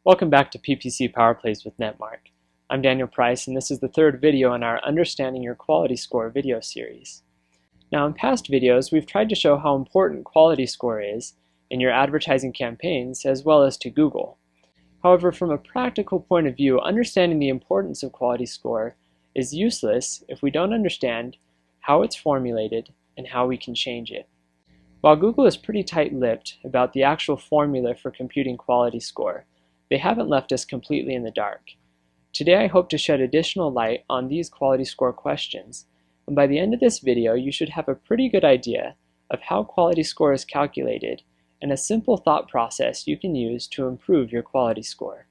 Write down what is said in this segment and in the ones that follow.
Welcome back to PPC Power Plays with Netmark. I'm Daniel Price, and this is the third video in our Understanding Your Quality Score video series. Now, in past videos, we've tried to show how important quality score is in your advertising campaigns as well as to Google. However, from a practical point of view, understanding the importance of quality score is useless if we don't understand how it's formulated and how we can change it. While Google is pretty tight-lipped about the actual formula for computing quality score, they haven't left us completely in the dark. Today I hope to shed additional light on these quality score questions, and by the end of this video you should have a pretty good idea of how quality score is calculated and a simple thought process you can use to improve your quality score.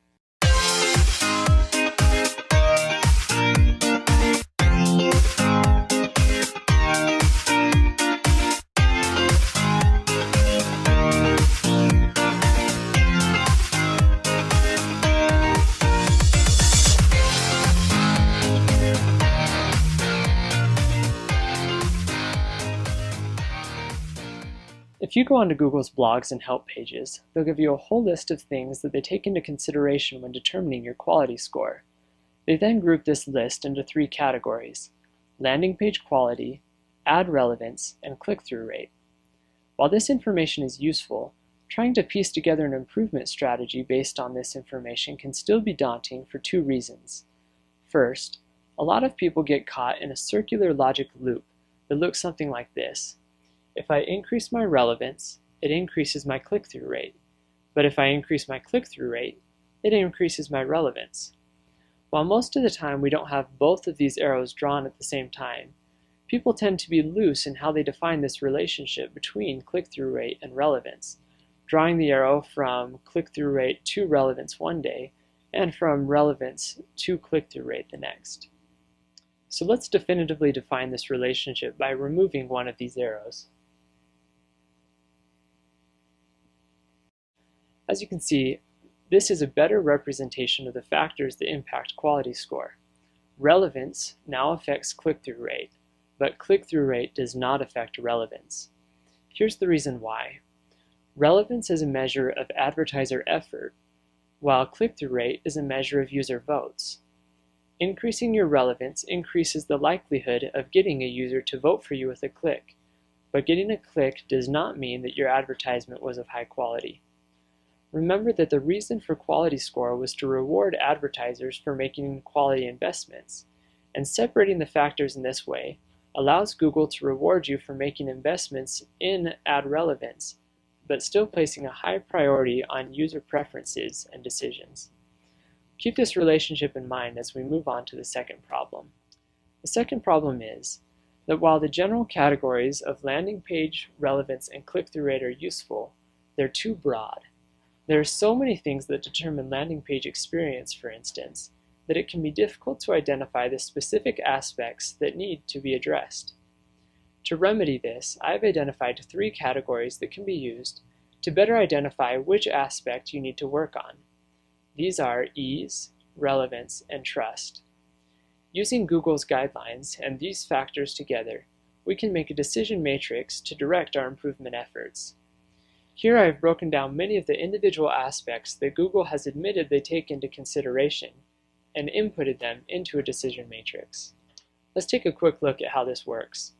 If you go onto Google's blogs and help pages, they'll give you a whole list of things that they take into consideration when determining your quality score. They then group this list into three categories: landing page quality, ad relevance, and click-through rate. While this information is useful, trying to piece together an improvement strategy based on this information can still be daunting for two reasons. First, a lot of people get caught in a circular logic loop that looks something like this. If I increase my relevance, it increases my click-through rate. But if I increase my click-through rate, it increases my relevance. While most of the time we don't have both of these arrows drawn at the same time, people tend to be loose in how they define this relationship between click-through rate and relevance, drawing the arrow from click-through rate to relevance one day and from relevance to click-through rate the next. So let's definitively define this relationship by removing one of these arrows. As you can see, this is a better representation of the factors that impact quality score. Relevance now affects click-through rate, but click-through rate does not affect relevance. Here's the reason why. Relevance is a measure of advertiser effort, while click-through rate is a measure of user votes. Increasing your relevance increases the likelihood of getting a user to vote for you with a click, but getting a click does not mean that your advertisement was of high quality. Remember that the reason for quality score was to reward advertisers for making quality investments, and separating the factors in this way allows Google to reward you for making investments in ad relevance, but still placing a high priority on user preferences and decisions. Keep this relationship in mind as we move on to the second problem. The second problem is that while the general categories of landing page, relevance, and click-through rate are useful, they're too broad. There are so many things that determine landing page experience, for instance, that it can be difficult to identify the specific aspects that need to be addressed. To remedy this, I've identified three categories that can be used to better identify which aspect you need to work on. These are ease, relevance, and trust. Using Google's guidelines and these factors together, we can make a decision matrix to direct our improvement efforts. Here I have broken down many of the individual aspects that Google has admitted they take into consideration and inputted them into a decision matrix. Let's take a quick look at how this works.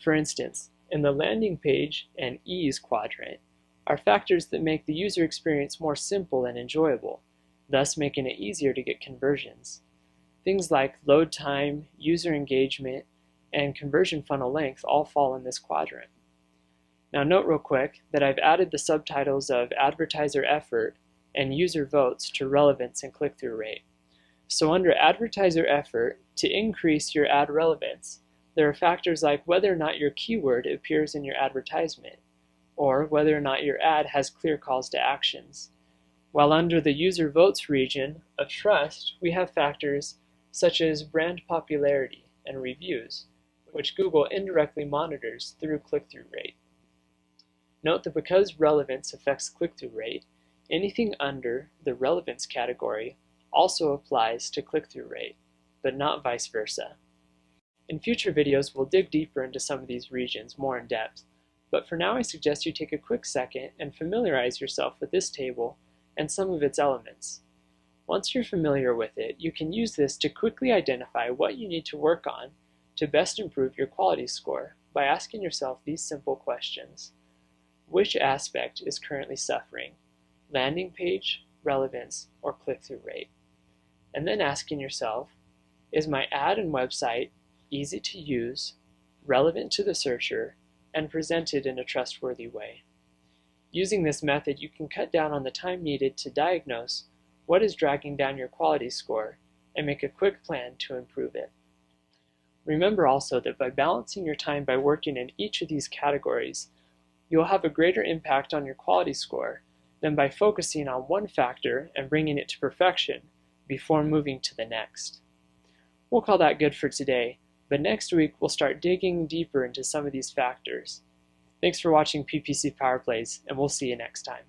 For instance, in the landing page and ease quadrant are factors that make the user experience more simple and enjoyable, thus making it easier to get conversions. Things like load time, user engagement, and conversion funnel length all fall in this quadrant. Now note real quick that I've added the subtitles of advertiser effort and user votes to relevance and click-through rate. So under advertiser effort, to increase your ad relevance, there are factors like whether or not your keyword appears in your advertisement, or whether or not your ad has clear calls to actions. While under the user votes region of trust, we have factors such as brand popularity and reviews, which Google indirectly monitors through click-through rate. Note that because relevance affects click-through rate, anything under the relevance category also applies to click-through rate, but not vice versa. In future videos, we'll dig deeper into some of these regions more in depth, but for now I suggest you take a quick second and familiarize yourself with this table and some of its elements. Once you're familiar with it, you can use this to quickly identify what you need to work on to best improve your quality score by asking yourself these simple questions. Which aspect is currently suffering? Landing page, relevance, or click-through rate? And then asking yourself, is my ad and website easy to use, relevant to the searcher, and presented in a trustworthy way? Using this method, you can cut down on the time needed to diagnose what is dragging down your quality score and make a quick plan to improve it. Remember also that by balancing your time by working in each of these categories, you'll have a greater impact on your quality score than by focusing on one factor and bringing it to perfection before moving to the next. We'll call that good for today, but next week we'll start digging deeper into some of these factors. Thanks for watching PPC Power Plays, and we'll see you next time.